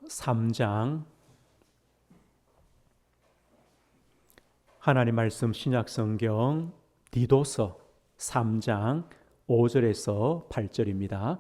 3장 하나님 말씀 신약성경 디도서 3장 5절에서 8절입니다.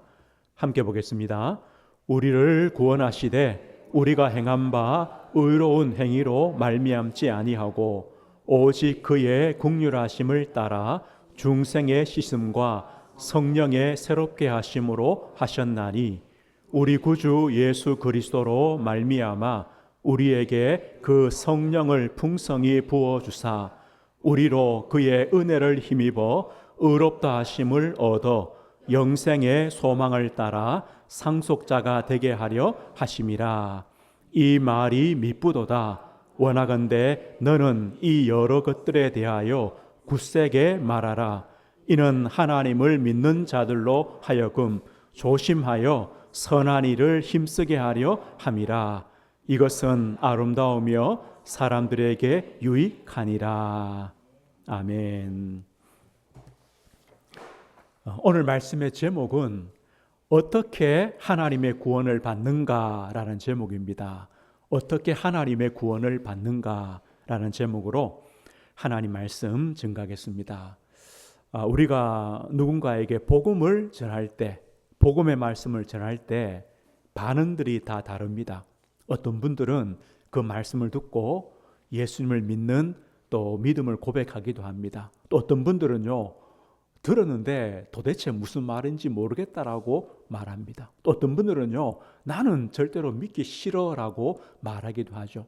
함께 보겠습니다. 우리를 구원하시되 우리가 행한 바 의로운 행위로 말미암지 아니하고 오직 그의 긍휼하심을 따라 중생의 씻음과 성령의 새롭게 하심으로 하셨나니 우리 구주 예수 그리스도로 말미암아 우리에게 그 성령을 풍성히 부어 주사 우리로 그의 은혜를 힘입어 의롭다 하심을 얻어 영생의 소망을 따라 상속자가 되게 하려 하심이라. 이 말이 미쁘도다. 원하건대 너는 이 여러 것들에 대하여 굳세게 말하라. 이는 하나님을 믿는 자들로 하여금 조심하여 선한 일을 힘쓰게 하려 함이라. 이것은 아름다우며 사람들에게 유익하니라. 아멘. 오늘 말씀의 제목은 어떻게 하나님의 구원을 받는가라는 제목입니다. 어떻게 하나님의 구원을 받는가라는 제목으로 하나님 말씀 증가하겠습니다. 우리가 누군가에게 복음을 전할 때, 복음의 말씀을 전할 때 반응들이 다 다릅니다. 어떤 분들은 그 말씀을 듣고 예수님을 믿는 또 믿음을 고백하기도 합니다. 또 어떤 분들은요, 들었는데 도대체 무슨 말인지 모르겠다라고 말합니다. 또 어떤 분들은요, 나는 절대로 믿기 싫어라고 말하기도 하죠.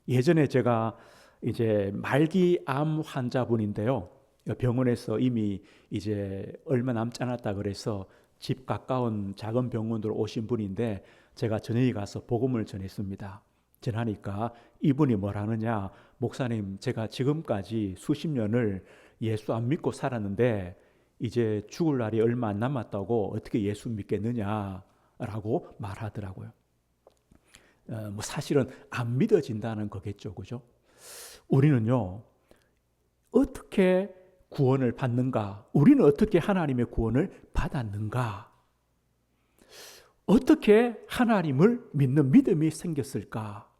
예전에 제가 이제 말기암 환자분인데요, 병원에서 이미 이제 얼마 남지 않았다 그래서 집 가까운 작은 병원으로 오신 분인데 제가 저녁에 가서 복음을 전했습니다. 전하니까 이분이 뭘 하느냐, 목사님 제가 지금까지 수십 년을 예수 안 믿고 살았는데 이제 죽을 날이 얼마 안 남았다고 어떻게 예수 믿겠느냐라고 말하더라고요. 사실은 안 믿어진다는 거겠죠, 그죠? 우리는요, 어떻게 구원을 받는가? 우리는 어떻게 하나님의 구원을 받았는가? 어떻게 하나님을 믿는 믿음이 생겼을까?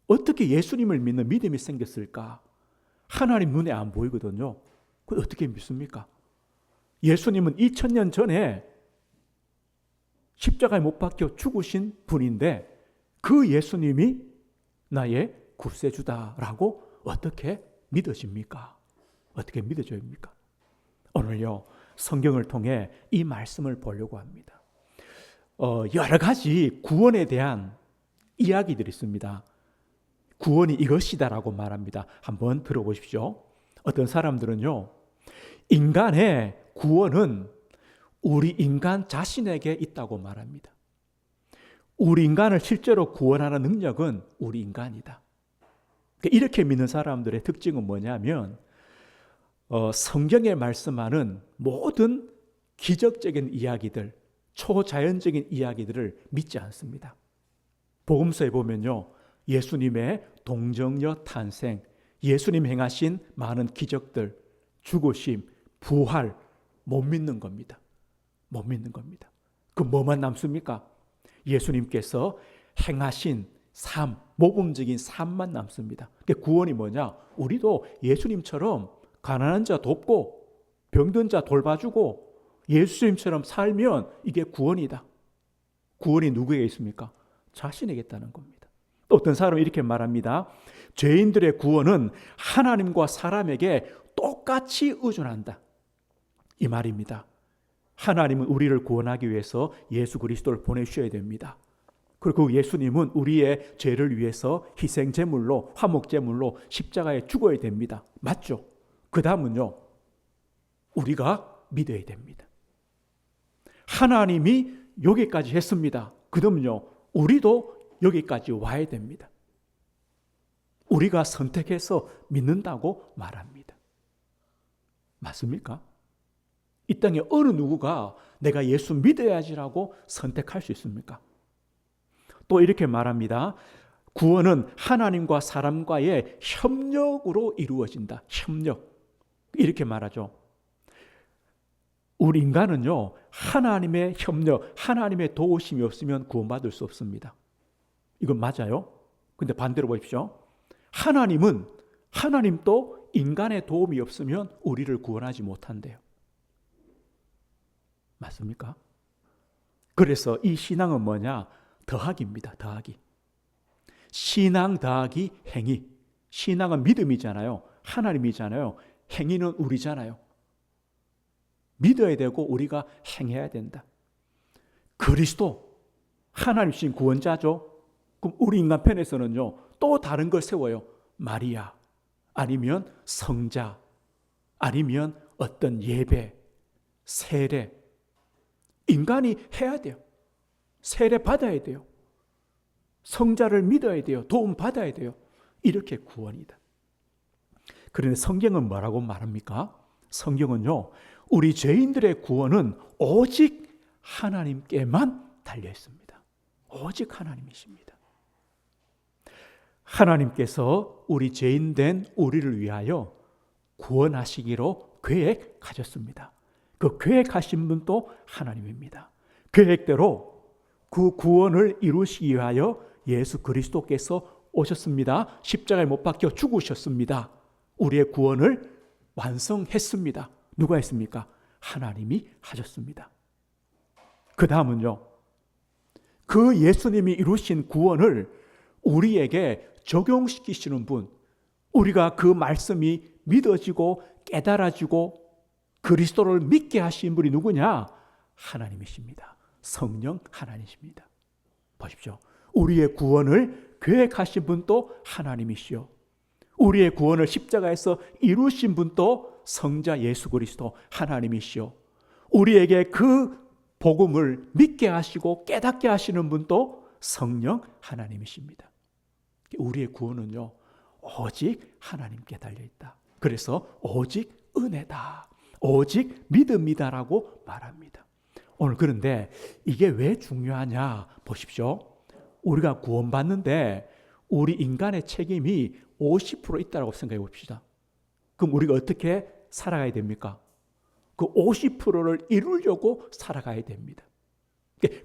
어떻게 예수님을 믿는 믿음이 생겼을까? 하나님 눈에 안 보이거든요. 그걸 어떻게 믿습니까? 예수님은 2000년 전에 십자가에 못 박혀 죽으신 분인데 그 예수님이 나의 구세주다라고 어떻게 믿어집니까? 어떻게 믿어집니까? 오늘요, 성경을 통해 이 말씀을 보려고 합니다. 여러 가지 구원에 대한 이야기들이 있습니다. 구원이 이것이다라고 말합니다. 한번 들어보십시오. 어떤 사람들은요, 인간의 구원은 우리 인간 자신에게 있다고 말합니다. 우리 인간을 실제로 구원하는 능력은 우리 인간이다. 이렇게 믿는 사람들의 특징은 뭐냐면 성경에 말씀하는 모든 기적적인 이야기들, 초자연적인 이야기들을 믿지 않습니다. 복음서에 보면요, 예수님의 동정녀 탄생, 예수님 행하신 많은 기적들, 죽으심, 부활 못 믿는 겁니다. 못 믿는 겁니다. 그 뭐만 남습니까? 예수님께서 행하신 삶, 모범적인 삶만 남습니다. 구원이 뭐냐? 우리도 예수님처럼 가난한 자 돕고 병든 자 돌봐주고 예수님처럼 살면 이게 구원이다. 구원이 누구에게 있습니까? 자신에게 있다는 겁니다. 또 어떤 사람은 이렇게 말합니다. 죄인들의 구원은 하나님과 사람에게 똑같이 의존한다. 이 말입니다. 하나님은 우리를 구원하기 위해서 예수 그리스도를 보내주셔야 됩니다. 그리고 예수님은 우리의 죄를 위해서 희생제물로, 화목제물로 십자가에 죽어야 됩니다. 맞죠? 그 다음은요, 우리가 믿어야 됩니다. 하나님이 여기까지 했습니다. 그러면요, 우리도 여기까지 와야 됩니다. 우리가 선택해서 믿는다고 말합니다. 맞습니까? 이 땅에 어느 누구가 내가 예수 믿어야지라고 선택할 수 있습니까? 또 이렇게 말합니다. 구원은 하나님과 사람과의 협력으로 이루어진다. 협력. 이렇게 말하죠. 우리 인간은요, 하나님의 협력, 하나님의 도우심이 없으면 구원받을 수 없습니다. 이건 맞아요. 근데 반대로 보십시오. 하나님도 인간의 도움이 없으면 우리를 구원하지 못한대요. 맞습니까? 그래서 이 신앙은 뭐냐? 더하기입니다. 더하기. 신앙 더하기 행위. 신앙은 믿음이잖아요. 하나님이잖아요. 행위는 우리잖아요. 믿어야 되고 우리가 행해야 된다. 그리스도, 하나님이신 구원자죠. 그럼 우리 인간 편에서는요, 또 다른 걸 세워요. 마리아, 아니면 성자, 아니면 어떤 예배, 세례. 인간이 해야 돼요. 세례 받아야 돼요. 성자를 믿어야 돼요. 도움 받아야 돼요. 이렇게 구원이다. 그런데 성경은 뭐라고 말합니까? 성경은요, 우리 죄인들의 구원은 오직 하나님께만 달려 있습니다. 오직 하나님이십니다. 하나님께서 우리 죄인된 우리를 위하여 구원하시기로 계획하셨습니다. 그 계획하신 분도 하나님입니다. 계획대로 그 구원을 이루시기 위하여 예수 그리스도께서 오셨습니다. 십자가에 못 박혀 죽으셨습니다. 우리의 구원을 완성했습니다. 누가 했습니까? 하나님이 하셨습니다. 그 다음은요, 그 예수님이 이루신 구원을 우리에게 적용시키시는 분, 우리가 그 말씀이 믿어지고 깨달아지고 그리스도를 믿게 하신 분이 누구냐? 하나님이십니다. 성령 하나님이십니다. 보십시오. 우리의 구원을 계획하신 분도 하나님이시요, 우리의 구원을 십자가에서 이루신 분도 성자 예수 그리스도 하나님이시요, 우리에게 그 복음을 믿게 하시고 깨닫게 하시는 분도 성령 하나님이십니다. 우리의 구원은요, 오직 하나님께 달려있다. 그래서 오직 은혜다, 오직 믿음이다라고 말합니다. 오늘 그런데 이게 왜 중요하냐 보십시오. 우리가 구원받는데 우리 인간의 책임이 50% 있다고 생각해 봅시다. 그럼 우리가 어떻게 살아가야 됩니까? 그 50%를 이루려고 살아가야 됩니다.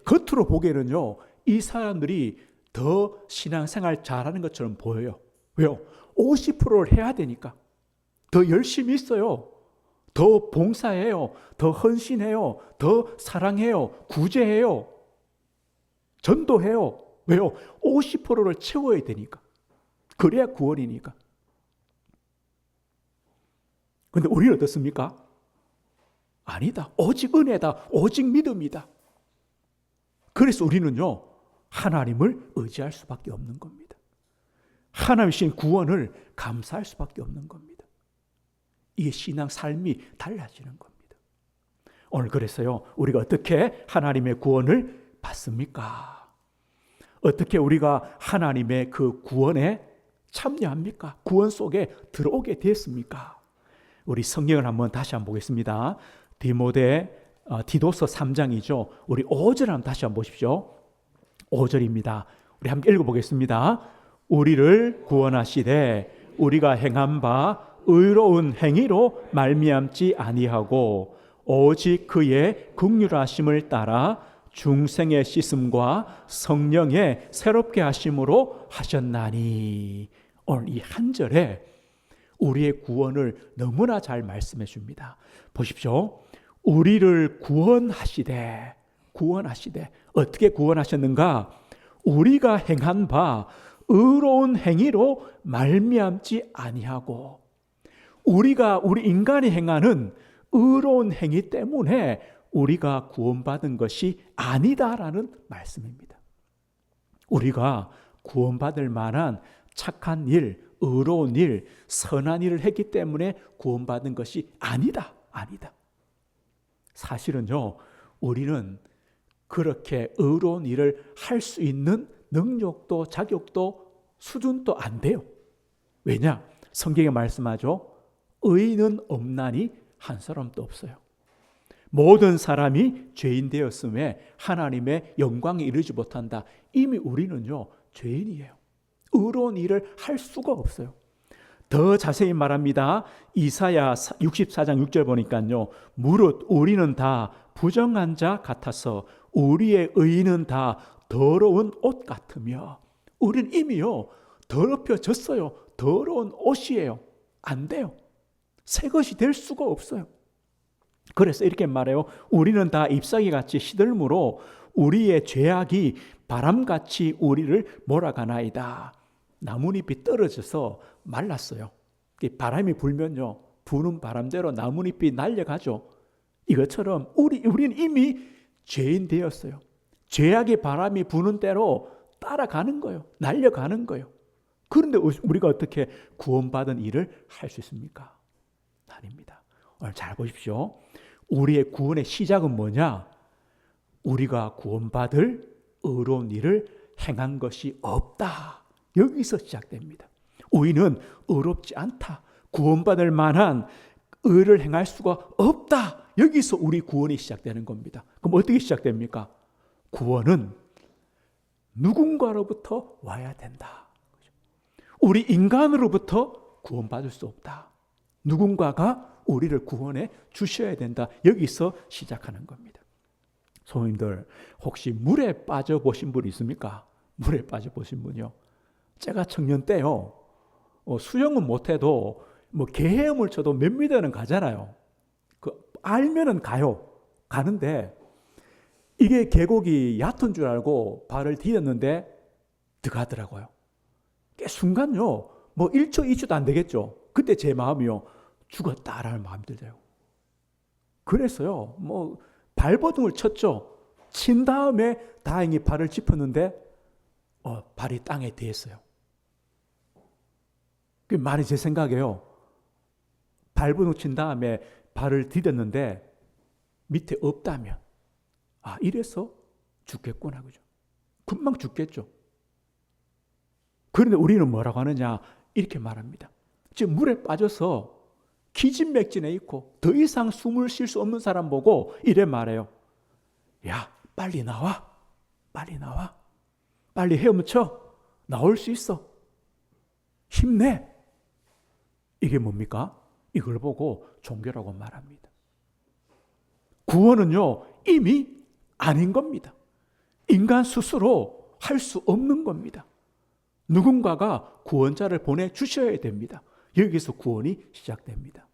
겉으로 보기에는요, 이 사람들이 더 신앙생활 잘하는 것처럼 보여요. 왜요? 50%를 해야 되니까. 더 열심히 있어요. 더 봉사해요. 더 헌신해요. 더 사랑해요. 구제해요. 전도해요. 왜요? 50%를 채워야 되니까. 그래야 구원이니까. 그런데 우리는 어떻습니까? 아니다. 오직 은혜다. 오직 믿음이다. 그래서 우리는요, 하나님을 의지할 수밖에 없는 겁니다. 하나님이신 구원을 감사할 수밖에 없는 겁니다. 이게 신앙 삶이 달라지는 겁니다. 오늘 그래서요, 우리가 어떻게 하나님의 구원을 받습니까? 어떻게 우리가 하나님의 그 구원에 참여합니까? 구원 속에 들어오게 됐습니까? 우리 성경을 한번 다시 한번 보겠습니다. 디도서 3장이죠. 우리 5절 한번 다시 한번 보십시오. 5절입니다. 우리 함께 읽어보겠습니다. 우리를 구원하시되 우리가 행한 바 의로운 행위로 말미암지 아니하고 오직 그의 긍휼하심을 따라 중생의 씻음과 성령의 새롭게 하심으로 하셨나니. 오늘 이 한 절에 우리의 구원을 너무나 잘 말씀해 줍니다. 보십시오. 우리를 구원하시되 어떻게 구원하셨는가? 우리가 행한 바 의로운 행위로 말미암지 아니하고, 우리 인간이 행하는 의로운 행위 때문에 우리가 구원받은 것이 아니다라는 말씀입니다. 우리가 구원받을 만한 착한 일, 의로운 일, 선한 일을 했기 때문에 구원받은 것이 아니다. 사실은요, 우리는 그렇게 의로운 일을 할 수 있는 능력도 자격도 수준도 안 돼요. 왜냐? 성경에 말씀하죠. 의인은 없나니 한 사람도 없어요. 모든 사람이 죄인 되었음에 하나님의 영광에 이르지 못한다. 이미 우리는요, 죄인이에요. 의로운 일을 할 수가 없어요. 더 자세히 말합니다. 이사야 64장 6절 보니까요, 무릇 우리는 다 부정한 자 같아서 우리의 의는 다 더러운 옷 같으며, 우리는 이미요 더럽혀졌어요. 더러운 옷이에요. 안 돼요. 새 것이 될 수가 없어요. 그래서 이렇게 말해요. 우리는 다 잎사귀같이 시들므로 우리의 죄악이 바람같이 우리를 몰아가나이다. 나뭇잎이 떨어져서 말랐어요. 바람이 불면요, 부는 바람대로 나뭇잎이 날려가죠. 이것처럼 우리는 이미 죄인 되었어요. 죄악의 바람이 부는 대로 따라가는 거예요. 날려가는 거예요. 그런데 우리가 어떻게 구원받은 일을 할 수 있습니까? 아닙니다. 오늘 잘 보십시오. 우리의 구원의 시작은 뭐냐? 우리가 구원받을 의로운 일을 행한 것이 없다. 여기서 시작됩니다. 우리는 의롭지 않다. 구원받을 만한 의를 행할 수가 없다. 여기서 우리 구원이 시작되는 겁니다. 그럼 어떻게 시작됩니까? 구원은 누군가로부터 와야 된다. 우리 인간으로부터 구원받을 수 없다. 누군가가 우리를 구원해 주셔야 된다. 여기서 시작하는 겁니다. 성도님들, 혹시 물에 빠져보신 분 있습니까? 물에 빠져보신 분이요. 제가 청년 때요, 수영은 못해도 개헤엄을 쳐도 몇 미터는 가잖아요. 알면은 가는데 이게 계곡이 얕은 줄 알고 발을 디뎠는데 들어가더라고요. 순간요, 1초, 2초도 안 되겠죠. 그때 제 마음이요, 죽었다라는 마음이 들어요. 그래서요, 발버둥을 쳤죠. 친 다음에 다행히 발을 짚었는데 발이 땅에 닿았어요. 그 말이 제 생각에요. 발버둥 친 다음에 발을 디뎠는데 밑에 없다면 이래서 죽겠구나, 그죠? 금방 죽겠죠. 그런데 우리는 뭐라고 하느냐? 이렇게 말합니다. 지금 물에 빠져서 기진맥진해 있고 더 이상 숨을 쉴 수 없는 사람 보고 이래 말해요. 야, 빨리 나와. 빨리 나와. 빨리 헤엄쳐. 나올 수 있어. 힘내. 이게 뭡니까? 이걸 보고 종교라고 말합니다. 구원은요, 이미 아닌 겁니다. 인간 스스로 할 수 없는 겁니다. 누군가가 구원자를 보내주셔야 됩니다. 여기서 구원이 시작됩니다.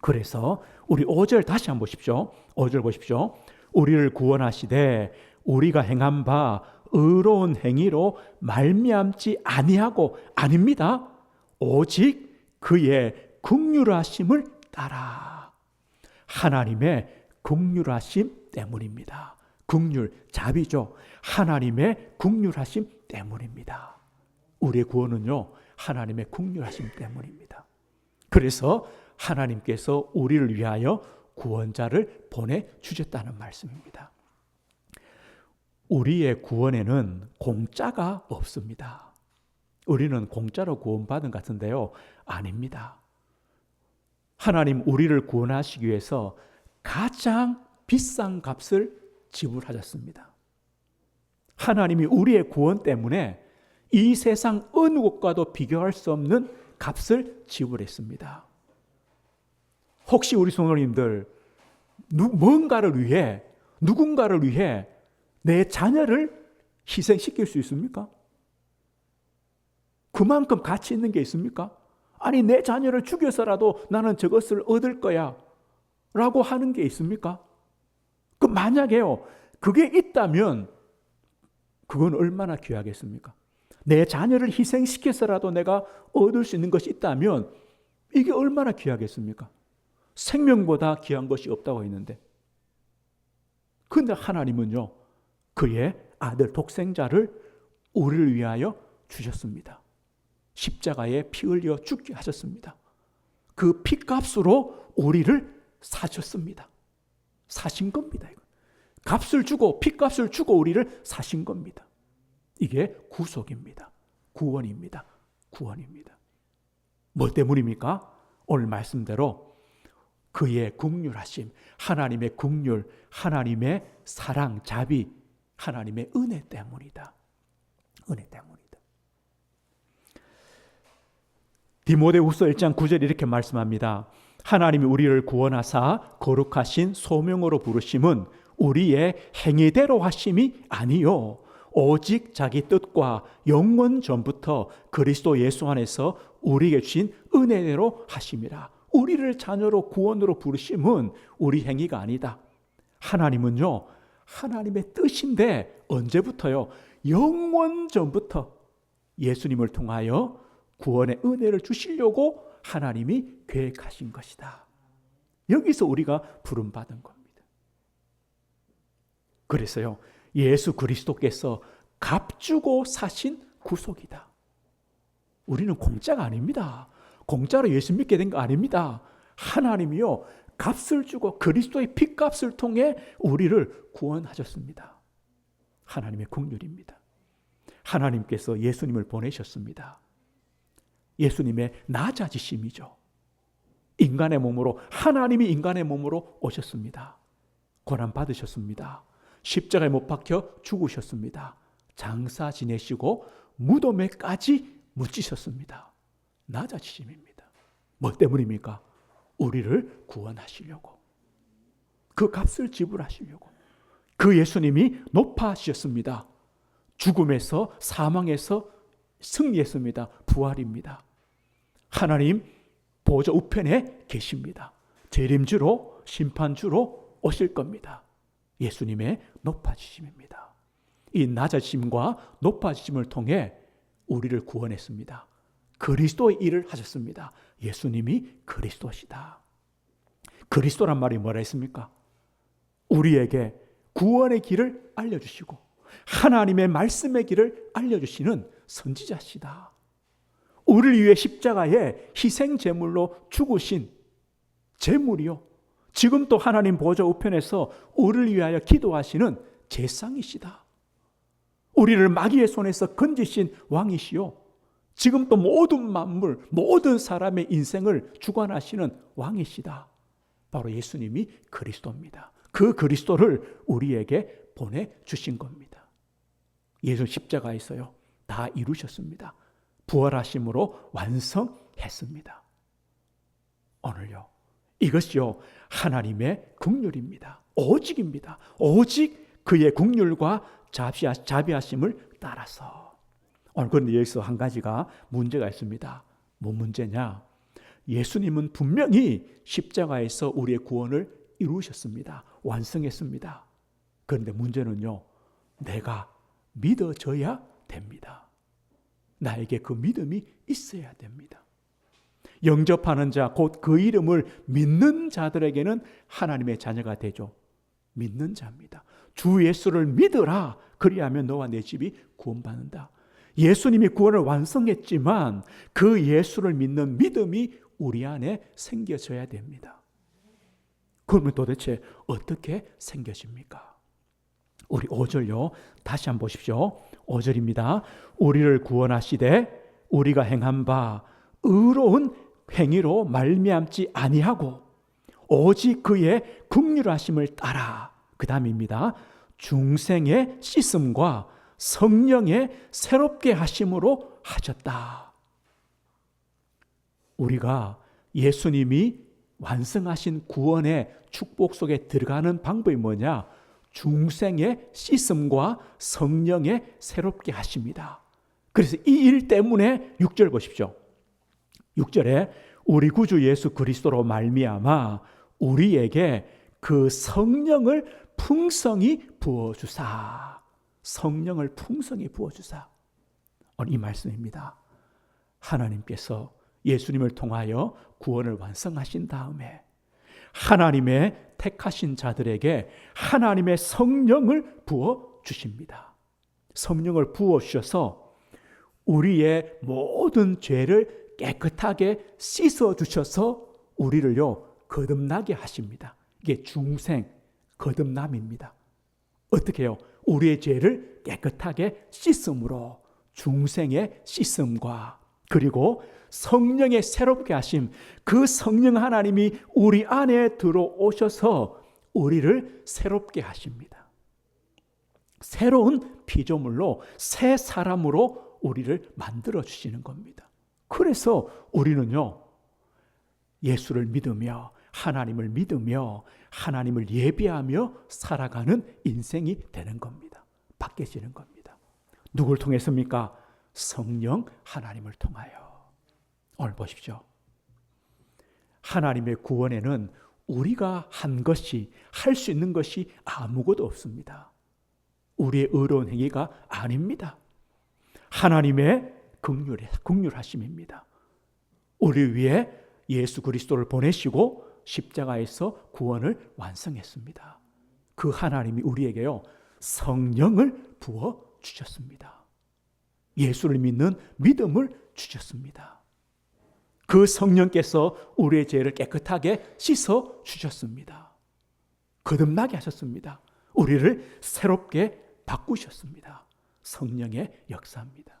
그래서 우리 5절 다시 한번 보십시오. 5절 보십시오. 우리를 구원하시되 우리가 행한 바 의로운 행위로 말미암지 아니하고, 아닙니다. 오직 그의 긍휼하심을 따라. 하나님의 긍휼하심 때문입니다. 긍휼, 자비죠. 하나님의 긍휼하심 때문입니다. 우리의 구원은요, 하나님의 긍휼하심 때문입니다. 그래서 하나님께서 우리를 위하여 구원자를 보내주셨다는 말씀입니다. 우리의 구원에는 공짜가 없습니다. 우리는 공짜로 구원받은 것 같은데요, 아닙니다. 하나님 우리를 구원하시기 위해서 가장 비싼 값을 지불하셨습니다. 하나님이 우리의 구원 때문에 이 세상 어느 것과도 비교할 수 없는 값을 지불했습니다. 혹시 우리 성도님들 뭔가를 위해, 누군가를 위해 내 자녀를 희생시킬 수 있습니까? 그만큼 가치 있는 게 있습니까? 아니, 내 자녀를 죽여서라도 나는 저것을 얻을 거야 라고 하는 게 있습니까? 만약에요, 그게 있다면 그건 얼마나 귀하겠습니까? 내 자녀를 희생시켜서라도 내가 얻을 수 있는 것이 있다면 이게 얼마나 귀하겠습니까? 생명보다 귀한 것이 없다고 했는데, 그런데 하나님은요, 그의 아들 독생자를 우리를 위하여 주셨습니다. 십자가에 피 흘려 죽게 하셨습니다. 그 피값으로 우리를 사셨습니다. 사신 겁니다. 값을 주고, 피값을 주고 우리를 사신 겁니다. 이게 구속입니다. 구원입니다. 구원입니다. 뭐 때문입니까? 오늘 말씀대로 그의 긍휼하심, 하나님의 긍휼, 하나님의 사랑, 자비, 하나님의 은혜 때문이다. 은혜 때문이다. 디모데후서 1장 9절 이렇게 말씀합니다. 하나님이 우리를 구원하사 거룩하신 소명으로 부르심은 우리의 행위대로 하심이 아니요 오직 자기 뜻과 영원 전부터 그리스도 예수 안에서 우리에게 주신 은혜대로 하심이라. 우리를 자녀로 구원으로 부르심은 우리 행위가 아니다. 하나님은요, 하나님의 뜻인데 언제부터요? 영원 전부터 예수님을 통하여 구원의 은혜를 주시려고 하나님이 계획하신 것이다. 여기서 우리가 부름받은 겁니다. 그래서요, 예수 그리스도께서 값주고 사신 구속이다. 우리는 공짜가 아닙니다. 공짜로 예수 믿게 된 거 아닙니다. 하나님이요, 값을 주고 그리스도의 핏값을 통해 우리를 구원하셨습니다. 하나님의 긍휼입니다. 하나님께서 예수님을 보내셨습니다. 예수님의 낮아지심이죠. 인간의 몸으로, 하나님이 인간의 몸으로 오셨습니다. 고난 받으셨습니다. 십자가에 못 박혀 죽으셨습니다. 장사 지내시고 무덤에까지 묻히셨습니다. 낮아지심입니다. 뭐 때문입니까? 우리를 구원하시려고, 그 값을 지불하시려고. 그 예수님이 높아지셨습니다. 죽음에서, 사망에서 승리했습니다. 부활입니다. 하나님 보좌 우편에 계십니다. 재림주로, 심판주로 오실 겁니다. 예수님의 높아지심입니다. 이 낮아지심과 높아지심을 통해 우리를 구원했습니다. 그리스도의 일을 하셨습니다. 예수님이 그리스도시다. 그리스도란 말이 뭐라 했습니까? 우리에게 구원의 길을 알려주시고 하나님의 말씀의 길을 알려주시는 선지자시다. 우리를 위해 십자가에 희생제물로 죽으신 제물이요, 지금 또 하나님 보좌 우편에서 우리를 위하여 기도하시는 제상이시다. 우리를 마귀의 손에서 건지신 왕이시요, 지금 또 모든 만물, 모든 사람의 인생을 주관하시는 왕이시다. 바로 예수님이 그리스도입니다. 그 그리스도를 우리에게 보내주신 겁니다. 예수 십자가에서요, 다 이루셨습니다. 부활하심으로 완성했습니다. 오늘요, 이것이요, 하나님의 긍휼입니다. 오직입니다. 오직 그의 긍휼과 자비하심을 따라서. 오늘 그런데 여기서 한 가지가 문제가 있습니다. 뭔 문제냐? 예수님은 분명히 십자가에서 우리의 구원을 이루셨습니다. 완성했습니다. 그런데 문제는요, 내가 믿어져야 됩니다. 나에게 그 믿음이 있어야 됩니다. 영접하는 자, 곧 그 이름을 믿는 자들에게는 하나님의 자녀가 되죠. 믿는 자입니다. 주 예수를 믿으라. 그리하면 너와 내 집이 구원받는다. 예수님이 구원을 완성했지만 그 예수를 믿는 믿음이 우리 안에 생겨져야 됩니다. 그러면 도대체 어떻게 생겨집니까? 우리 5절요, 다시 한번 보십시오. 5절입니다. 우리를 구원하시되 우리가 행한 바 의로운 행위로 말미암지 아니하고 오직 그의 긍휼하심을 따라. 그 다음입니다. 중생의 씻음과 성령의 새롭게 하심으로 하셨다. 우리가 예수님이 완성하신 구원의 축복 속에 들어가는 방법이 뭐냐? 중생의 씻음과 성령의 새롭게 하십니다. 그래서 이 일 때문에 6절 보십시오. 6절에 우리 구주 예수 그리스도로 말미암아 우리에게 그 성령을 풍성히 부어주사. 성령을 풍성히 부어주사. 오늘 이 말씀입니다. 하나님께서 예수님을 통하여 구원을 완성하신 다음에 하나님의 택하신 자들에게 하나님의 성령을 부어주십니다. 성령을 부어주셔서 우리의 모든 죄를 깨끗하게 씻어주셔서 우리를요, 거듭나게 하십니다. 이게 중생, 거듭남입니다. 어떻게 해요? 우리의 죄를 깨끗하게 씻음으로, 중생의 씻음과 그리고 성령의 새롭게 하심, 그 성령 하나님이 우리 안에 들어오셔서 우리를 새롭게 하십니다. 새로운 피조물로, 새 사람으로 우리를 만들어 주시는 겁니다. 그래서 우리는요, 예수를 믿으며 하나님을 믿으며 하나님을 예배하며 살아가는 인생이 되는 겁니다. 바뀌어지는 겁니다. 누굴 통해서입니까? 성령 하나님을 통하여. 오늘 보십시오. 하나님의 구원에는 우리가 한 것이, 할 수 있는 것이 아무것도 없습니다. 우리의 의로운 행위가 아닙니다. 하나님의 긍휼하심입니다. 우리 위해 예수 그리스도를 보내시고 십자가에서 구원을 완성했습니다. 그 하나님이 우리에게요, 성령을 부어 주셨습니다. 예수를 믿는 믿음을 주셨습니다. 그 성령께서 우리의 죄를 깨끗하게 씻어 주셨습니다. 거듭나게 하셨습니다. 우리를 새롭게 바꾸셨습니다. 성령의 역사입니다.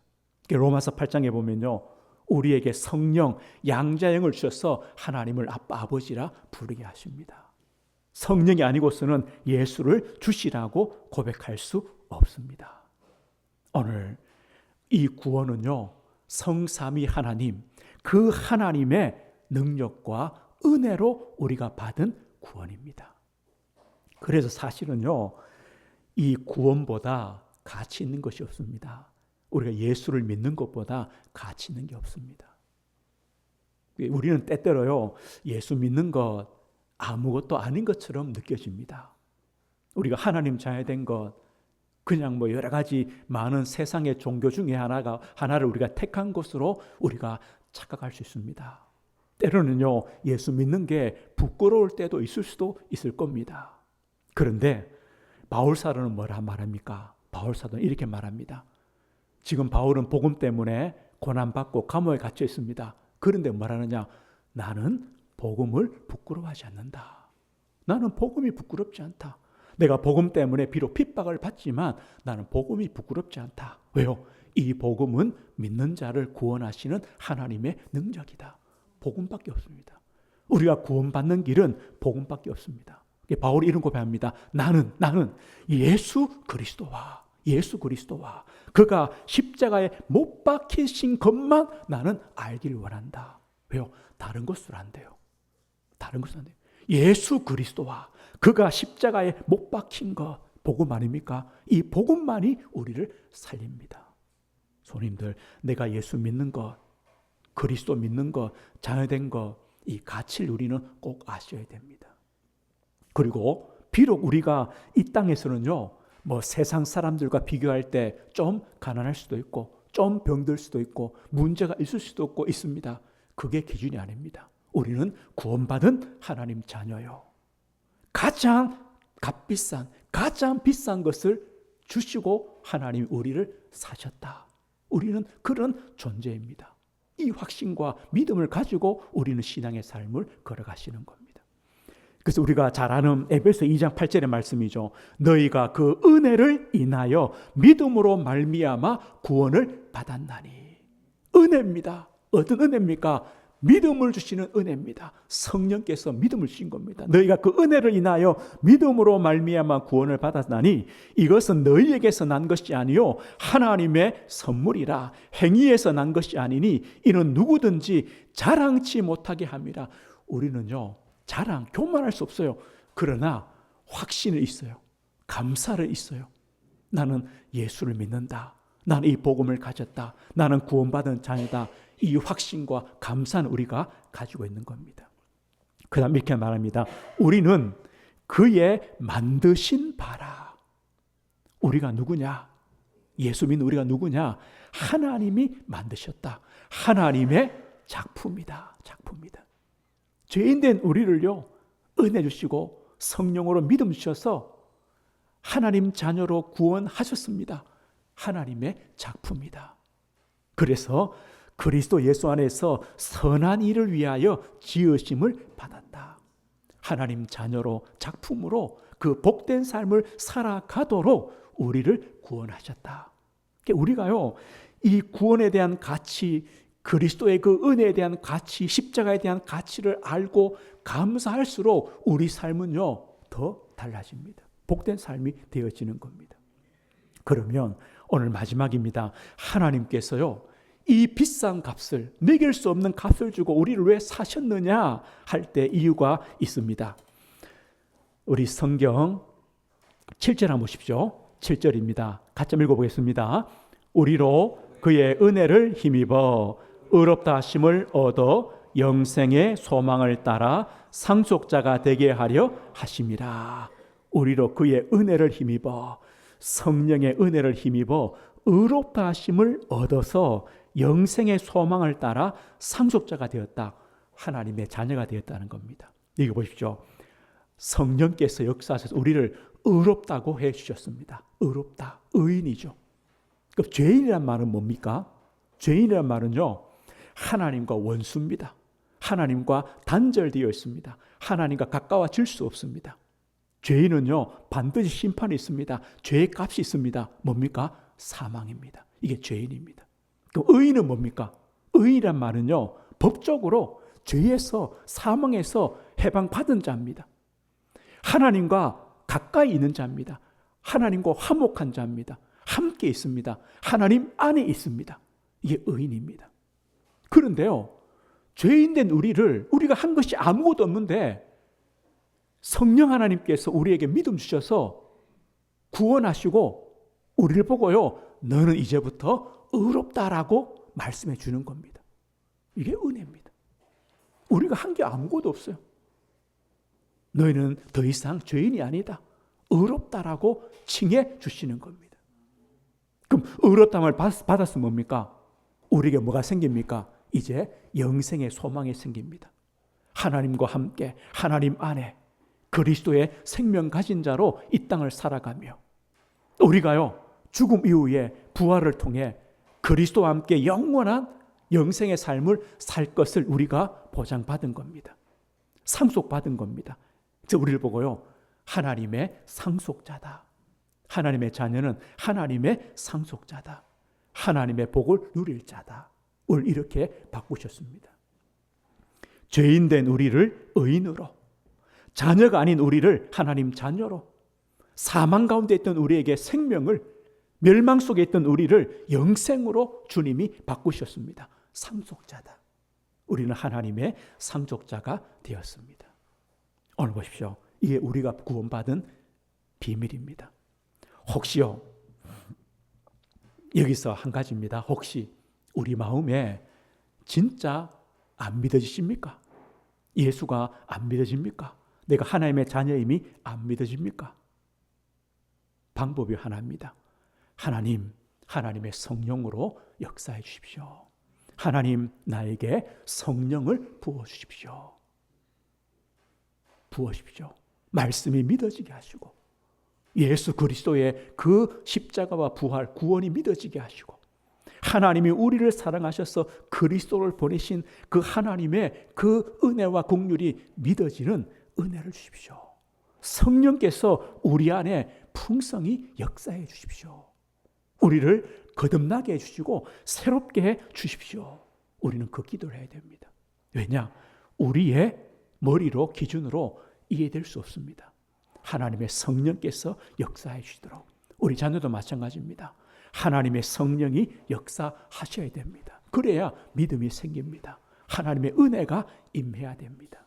로마서 8장에 보면요, 우리에게 성령, 양자형을 주셔서 하나님을 아빠, 아버지라 부르게 하십니다. 성령이 아니고서는 예수를 주시라고 고백할 수 없습니다. 오늘 이 구원은요, 성삼위 하나님, 그 하나님의 능력과 은혜로 우리가 받은 구원입니다. 그래서 사실은요, 이 구원보다 가치 있는 것이 없습니다. 우리가 예수를 믿는 것보다 가치 있는 게 없습니다. 우리는 때때로요, 예수 믿는 것 아무것도 아닌 것처럼 느껴집니다. 우리가 하나님 자녀된 것, 그냥 여러 가지 많은 세상의 종교 중에 하나를 우리가 택한 것으로 우리가 착각할 수 있습니다. 때로는요, 예수 믿는 게 부끄러울 때도 있을 수도 있을 겁니다. 그런데 바울사도는 뭐라 말합니까? 바울사도는 이렇게 말합니다. 지금 바울은 복음 때문에 고난받고 감옥에 갇혀 있습니다. 그런데 뭐라느냐? 나는 복음을 부끄러워하지 않는다. 나는 복음이 부끄럽지 않다. 내가 복음 때문에 비록 핍박을 받지만 나는 복음이 부끄럽지 않다. 왜요? 이 복음은 믿는 자를 구원하시는 하나님의 능력이다. 복음밖에 없습니다. 우리가 구원받는 길은 복음밖에 없습니다. 바울이 이런 고백합니다. 나는 예수 그리스도와 그가 십자가에 못 박히신 것만 나는 알기를 원한다. 왜요? 다른 것으로 안 돼요. 예수 그리스도와 그가 십자가에 못 박힌 것, 복음 아닙니까? 이 복음만이 우리를 살립니다. 손님들, 내가 예수 믿는 것, 그리스도 믿는 것, 자녀된 것, 이 가치를 우리는 꼭 아셔야 됩니다. 그리고 비록 우리가 이 땅에서는요, 세상 사람들과 비교할 때 좀 가난할 수도 있고, 좀 병들 수도 있고, 문제가 있을 수도 있고 있습니다. 그게 기준이 아닙니다. 우리는 구원받은 하나님 자녀요. 가장 값비싼, 가장 비싼 것을 주시고 하나님이 우리를 사셨다. 우리는 그런 존재입니다. 이 확신과 믿음을 가지고 우리는 신앙의 삶을 걸어가시는 겁니다. 그래서 우리가 잘 아는 에베소 2장 8절의 말씀이죠. 너희가 그 은혜를 인하여 믿음으로 말미암아 구원을 받았나니. 은혜입니다. 어떤 은혜입니까? 믿음을 주시는 은혜입니다. 성령께서 믿음을 주신 겁니다. 너희가 그 은혜를 인하여 믿음으로 말미암아 구원을 받았나니 이것은 너희에게서 난 것이 아니요 하나님의 선물이라. 행위에서 난 것이 아니니 이는 누구든지 자랑치 못하게 함이라. 우리는요, 교만할 수 없어요. 그러나 확신이 있어요. 감사를 있어요. 나는 예수를 믿는다. 나는 이 복음을 가졌다. 나는 구원받은 자녀다. 이 확신과 감사는 우리가 가지고 있는 겁니다. 그 다음 이렇게 말합니다. 우리는 그의 만드신 바라. 우리가 누구냐? 예수 믿는 우리가 누구냐? 하나님이 만드셨다. 하나님의 작품이다. 죄인된 우리를요, 은혜 주시고 성령으로 믿음 주셔서 하나님 자녀로 구원하셨습니다. 하나님의 작품이다. 그래서 그리스도 예수 안에서 선한 일을 위하여 지으심을 받았다. 하나님 자녀로, 작품으로 그 복된 삶을 살아가도록 우리를 구원하셨다. 우리가요, 이 구원에 대한 가치, 그리스도의 그 은혜에 대한 가치, 십자가에 대한 가치를 알고 감사할수록 우리 삶은요, 더 달라집니다. 복된 삶이 되어지는 겁니다. 그러면 오늘 마지막입니다. 하나님께서요, 이 비싼 값을, 매길 수 없는 값을 주고 우리를 왜 사셨느냐 할 때 이유가 있습니다. 우리 성경 7절 한번 보십시오. 7절입니다. 같이 읽어보겠습니다. 우리로 그의 은혜를 힘입어 의롭다 하심을 얻어 영생의 소망을 따라 상속자가 되게 하려 하심이라. 우리로 그의 은혜를 힘입어, 성령의 은혜를 힘입어 의롭다 하심을 얻어서 영생의 소망을 따라 상속자가 되었다. 하나님의 자녀가 되었다는 겁니다. 여기 보십시오. 성령께서 역사하셔서 우리를 의롭다고 해주셨습니다. 의롭다, 의인이죠. 그럼 죄인이란 말은 뭡니까? 죄인이란 말은요, 하나님과 원수입니다. 하나님과 단절되어 있습니다. 하나님과 가까워질 수 없습니다. 죄인은요, 반드시 심판이 있습니다. 죄의 값이 있습니다. 뭡니까? 사망입니다. 이게 죄인입니다. 그럼 의인은 뭡니까? 의인이란 말은요, 법적으로 죄에서, 사망에서 해방받은 자입니다. 하나님과 가까이 있는 자입니다. 하나님과 화목한 자입니다. 함께 있습니다. 하나님 안에 있습니다. 이게 의인입니다. 그런데요, 죄인된 우리가 한 것이 아무것도 없는데 성령 하나님께서 우리에게 믿음 주셔서 구원하시고 우리를 보고요, 너는 이제부터 의롭다라고 말씀해 주는 겁니다. 이게 은혜입니다. 우리가 한 게 아무것도 없어요. 너희는 더 이상 죄인이 아니다, 의롭다라고 칭해 주시는 겁니다. 그럼 의롭다함을 받았으면 뭡니까? 우리에게 뭐가 생깁니까? 이제 영생의 소망이 생깁니다. 하나님과 함께 하나님 안에 그리스도의 생명 가진 자로 이 땅을 살아가며 우리가요, 죽음 이후에 부활을 통해 그리스도와 함께 영원한 영생의 삶을 살 것을 우리가 보장받은 겁니다. 상속받은 겁니다. 그래서 우리를 보고요, 하나님의 상속자다. 하나님의 자녀는 하나님의 상속자다. 하나님의 복을 누릴 자다. 을 이렇게 바꾸셨습니다. 죄인된 우리를 의인으로, 자녀가 아닌 우리를 하나님 자녀로, 사망 가운데 있던 우리에게 생명을, 멸망 속에 있던 우리를 영생으로 주님이 바꾸셨습니다. 상속자다. 우리는 하나님의 상속자가 되었습니다. 오늘 보십시오. 이게 우리가 구원받은 비밀입니다. 혹시요, 여기서 한 가지입니다. 혹시 우리 마음에 진짜 안 믿어지십니까? 예수가 안 믿어집니까? 내가 하나님의 자녀임이 안 믿어집니까? 방법이 하나입니다. 하나님의 성령으로 역사해 주십시오. 하나님, 나에게 성령을 부어주십시오. 부어주십시오. 말씀이 믿어지게 하시고 예수 그리스도의 그 십자가와 부활, 구원이 믿어지게 하시고 하나님이 우리를 사랑하셔서 그리스도를 보내신 그 하나님의 그 은혜와 긍휼이 믿어지는 은혜를 주십시오. 성령께서 우리 안에 풍성히 역사해 주십시오. 우리를 거듭나게 해주시고 새롭게 해 주십시오. 우리는 그 기도를 해야 됩니다. 왜냐? 우리의 머리로, 기준으로 이해될 수 없습니다. 하나님의 성령께서 역사해 주시도록. 우리 자녀도 마찬가지입니다. 하나님의 성령이 역사하셔야 됩니다. 그래야 믿음이 생깁니다. 하나님의 은혜가 임해야 됩니다.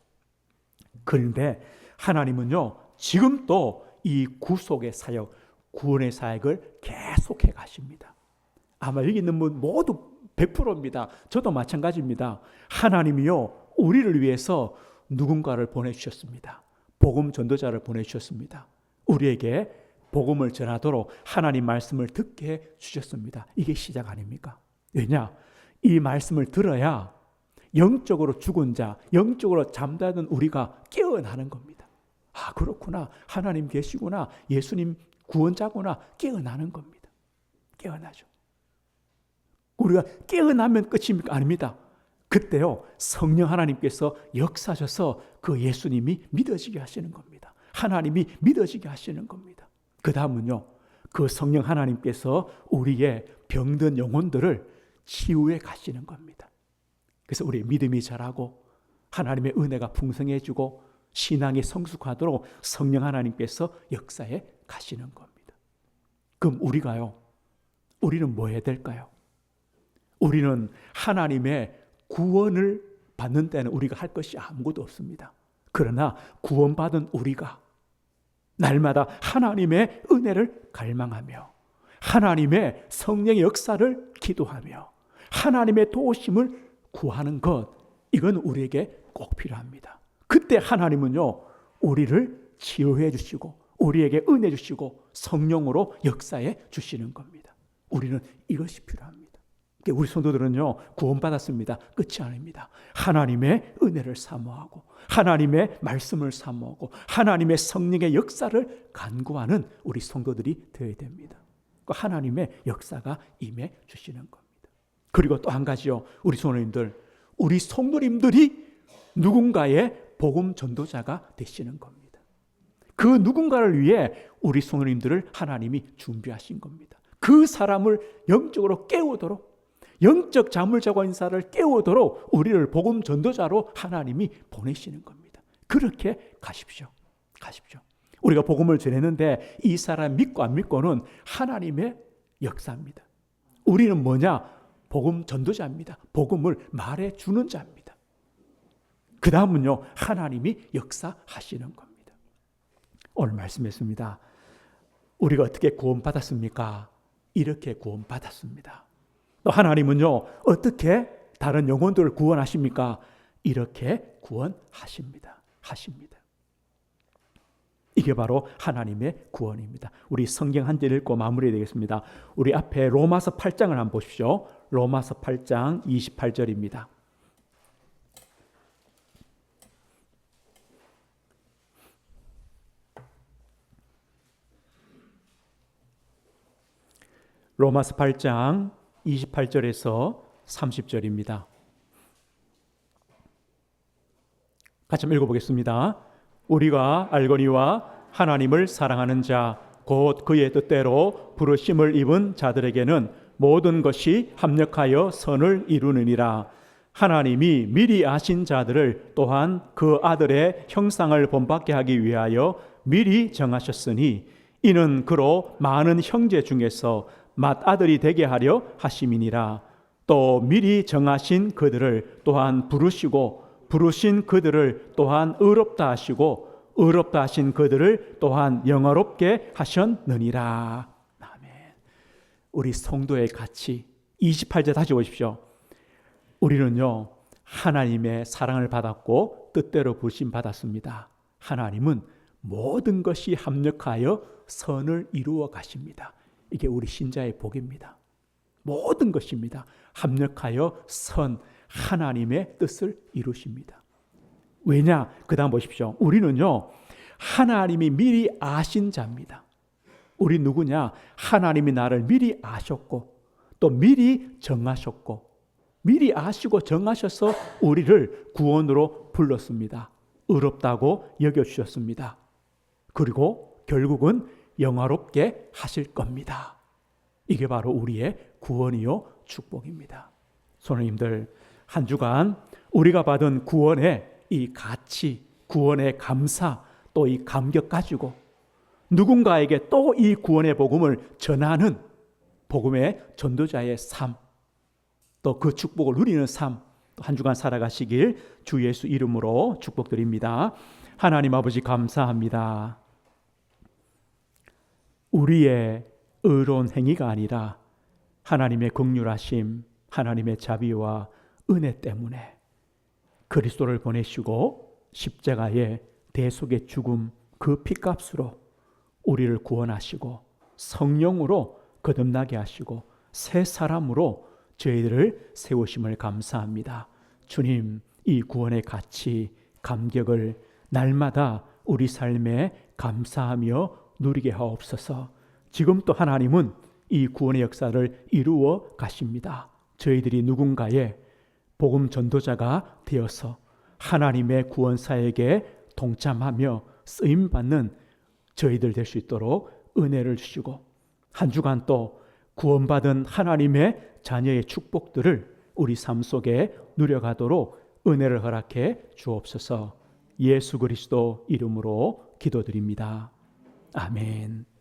그런데 하나님은요, 지금도 이 구속의 사역, 구원의 사역을 계속해 가십니다. 아마 여기 있는 분 모두 100%입니다. 저도 마찬가지입니다. 하나님이요, 우리를 위해서 누군가를 보내주셨습니다. 복음 전도자를 보내주셨습니다. 우리에게 복음을 전하도록 하나님 말씀을 듣게 해 주셨습니다. 이게 시작 아닙니까? 왜냐? 이 말씀을 들어야 영적으로 죽은 자, 영적으로 잠자던 우리가 깨어나는 겁니다. 아, 그렇구나. 하나님 계시구나. 예수님 구원자구나. 깨어나는 겁니다. 깨어나죠. 우리가 깨어나면 끝입니까? 아닙니다. 그때요, 성령 하나님께서 역사하셔서 그 예수님이 믿어지게 하시는 겁니다. 하나님이 믿어지게 하시는 겁니다. 그 다음은요, 그 성령 하나님께서 우리의 병든 영혼들을 치유해 가시는 겁니다. 그래서 우리의 믿음이 자라고 하나님의 은혜가 풍성해지고 신앙이 성숙하도록 성령 하나님께서 역사해 가시는 겁니다. 그럼 우리는 뭐 해야 될까요? 우리는 하나님의 구원을 받는 때는 우리가 할 것이 아무것도 없습니다. 그러나 구원받은 우리가 날마다 하나님의 은혜를 갈망하며 하나님의 성령의 역사를 기도하며 하나님의 도우심을 구하는 것, 이건 우리에게 꼭 필요합니다. 그때 하나님은요, 우리를 치유해 주시고 우리에게 은혜 주시고 성령으로 역사해 주시는 겁니다. 우리는 이것이 필요합니다. 우리 성도들은요, 구원받았습니다. 끝이 아닙니다. 하나님의 은혜를 사모하고 하나님의 말씀을 사모하고 하나님의 성령의 역사를 간구하는 우리 성도들이 되어야 됩니다. 하나님의 역사가 임해 주시는 겁니다. 그리고 또 한 가지요, 우리 성도님들, 우리 성도님들이 누군가의 복음 전도자가 되시는 겁니다. 그 누군가를 위해 우리 성도님들을 하나님이 준비하신 겁니다. 그 사람을 영적으로 깨우도록, 영적 자물쇠고 인사를 깨우도록 우리를 복음 전도자로 하나님이 보내시는 겁니다. 그렇게 가십시오. 가십시오. 우리가 복음을 전했는데 이 사람 믿고 안 믿고는 하나님의 역사입니다. 우리는 뭐냐? 복음 전도자입니다. 복음을 말해주는 자입니다. 그 다음은요, 하나님이 역사하시는 겁니다. 오늘 말씀했습니다. 우리가 어떻게 구원받았습니까? 이렇게 구원받았습니다. 또 하나님은요, 어떻게 다른 영혼들을 구원하십니까? 이렇게 구원하십니다. 하십니다. 이게 바로 하나님의 구원입니다. 우리 성경 한 절 읽고 마무리 되겠습니다. 우리 앞에 로마서 8장을 한번 보십시오. 로마서 8장 28절입니다. 로마서 8장 28절에서 30절입니다. 같이 한번 읽어보겠습니다. 우리가 알거니와 하나님을 사랑하는 자, 곧 그의 뜻대로 부르심을 입은 자들에게는 모든 것이 합력하여 선을 이루느니라. 하나님이 미리 아신 자들을 또한 그 아들의 형상을 본받게 하기 위하여 미리 정하셨으니 이는 그로 많은 형제 중에서 맏아들이 되게 하려 하심이니라. 또 미리 정하신 그들을 또한 부르시고 부르신 그들을 또한 의롭다 하시고 의롭다 하신 그들을 또한 영화롭게 하셨느니라. 아멘. 우리 성도의 가치 28절 다시 보십시오. 우리는요, 하나님의 사랑을 받았고 뜻대로 부르심 받았습니다. 하나님은 모든 것이 합력하여 선을 이루어 가십니다. 이게 우리 신자의 복입니다. 모든 것입니다. 합력하여 선, 하나님의 뜻을 이루십니다. 왜냐? 그 다음 보십시오. 우리는요, 하나님이 미리 아신 자입니다. 우리 누구냐? 하나님이 나를 미리 아셨고 또 미리 정하셨고 미리 아시고 정하셔서 우리를 구원으로 불렀습니다. 의롭다고 여겨주셨습니다. 그리고 결국은 영화롭게 하실 겁니다. 이게 바로 우리의 구원이요 축복입니다. 성도님들, 한 주간 우리가 받은 구원의 이 가치, 구원의 감사, 또 이 감격 가지고 누군가에게 또 이 구원의 복음을 전하는 복음의 전도자의 삶, 또 그 축복을 누리는 삶, 한 주간 살아가시길 주 예수 이름으로 축복드립니다. 하나님 아버지 감사합니다. 우리의 의로운 행위가 아니라 하나님의 긍휼하심, 하나님의 자비와 은혜 때문에 그리스도를 보내시고 십자가의 대속의 죽음, 그 피값으로 우리를 구원하시고 성령으로 거듭나게 하시고 새 사람으로 저희들을 세우심을 감사합니다. 주님, 이 구원의 가치, 감격을 날마다 우리 삶에 감사하며 누리게 하옵소서. 지금 또 하나님은 이 구원의 역사를 이루어 가십니다. 저희들이 누군가의 복음 전도자가 되어서 하나님의 구원사에게 동참하며 쓰임받는 저희들 될 수 있도록 은혜를 주시고 한 주간 또 구원받은 하나님의 자녀의 축복들을 우리 삶 속에 누려가도록 은혜를 허락해 주옵소서. 예수 그리스도 이름으로 기도드립니다. 아멘.